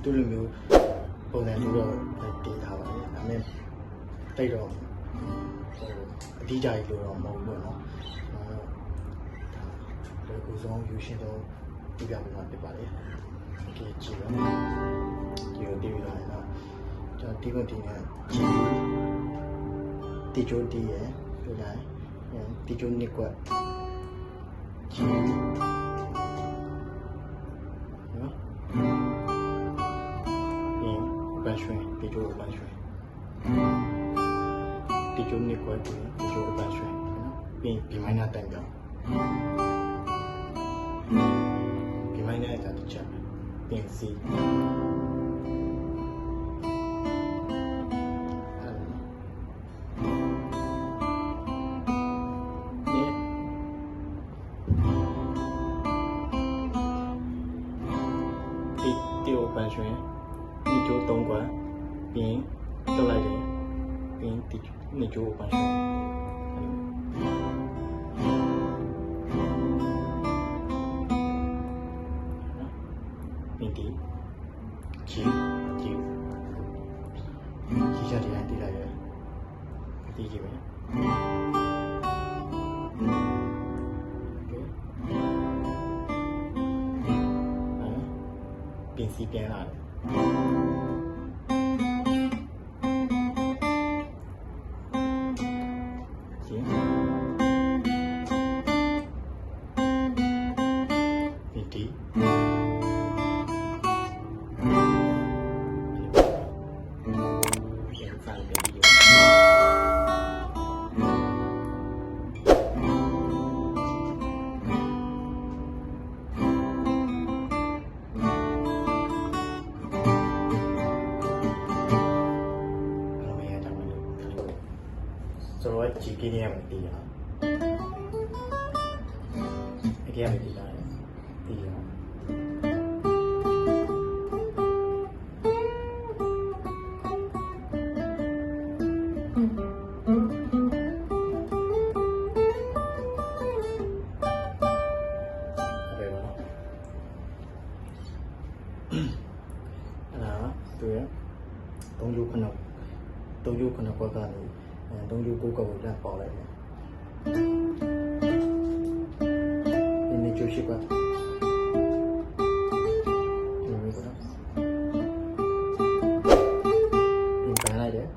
တူလူမျိုးပုံစံတူတော့တည်ထားပါလေဒါနဲ့တိတ်တော့အတိအကျလို့တော့မဟုတ်ဘူးเนาะဒါကိုယ်ဆုံးယူရှင်တော့ပြပြပေးမှာဖြစ်ပါလေโอเคကြည့်ပါဒီလိုတီးပြီးတော့เนาะကျွန်တော်တီးခွင့်တီးနေကြည့်တီချိုတီးရယ်ပြလိုက်တီချိုနှစ်ကွက်ကြည့်နော်ပြင်ပန်းရွှင်တီချိုပန်းရွှင်တီချိုနှစ်ကွက်တီချိုပန်းရွှင်နော်ပြင်ဒီမိုင်းနာတန်ကြောင်ဒီမိုင်းနာတာတစ်ချက်ပြင်စီတီအိုပန်းရွှင်ဒီချို3ကွက်ပြင်တက်လိုက်တယ်ပြင်တီနှစ်ချိုပန်းရွှင်ပြင်တီကြီးချက်တိုင်းတီးလိုက်ရတီးကြည့်ပဲပြင်စီပြန်လာတယ်ရှင်းဒီတီပြန်စားတယ်ဒီဆိုတော့ကြည့်ကြည့်နေရမယ်တီးရအောင်အကြမ်းတီးလာတယ်တီးရအောင်အဲ့ဒါသူရ3ကျိုး9ကွက်ကနေ3ကျိုး9ကွက်ကိုလက်ပေါက်လိုက်တယ်ဒီနေ့ကျိုးရှိကွက်ဒီလိုပေါ့နော်ဒီပန်းလိုက်တယ်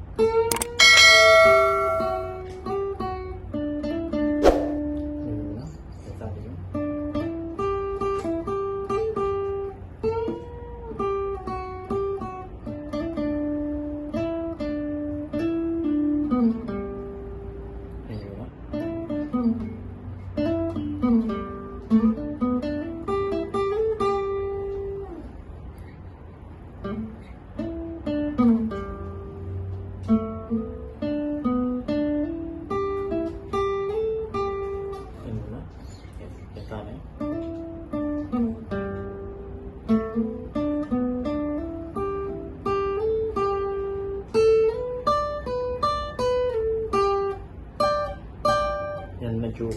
မကျိုး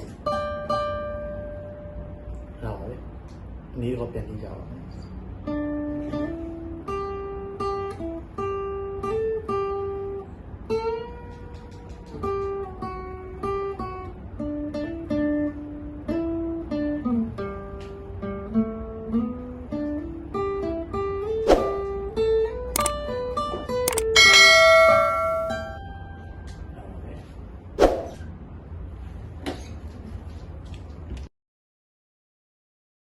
တော့လေနေတော့ပြန်ပြီးကြပါမယ်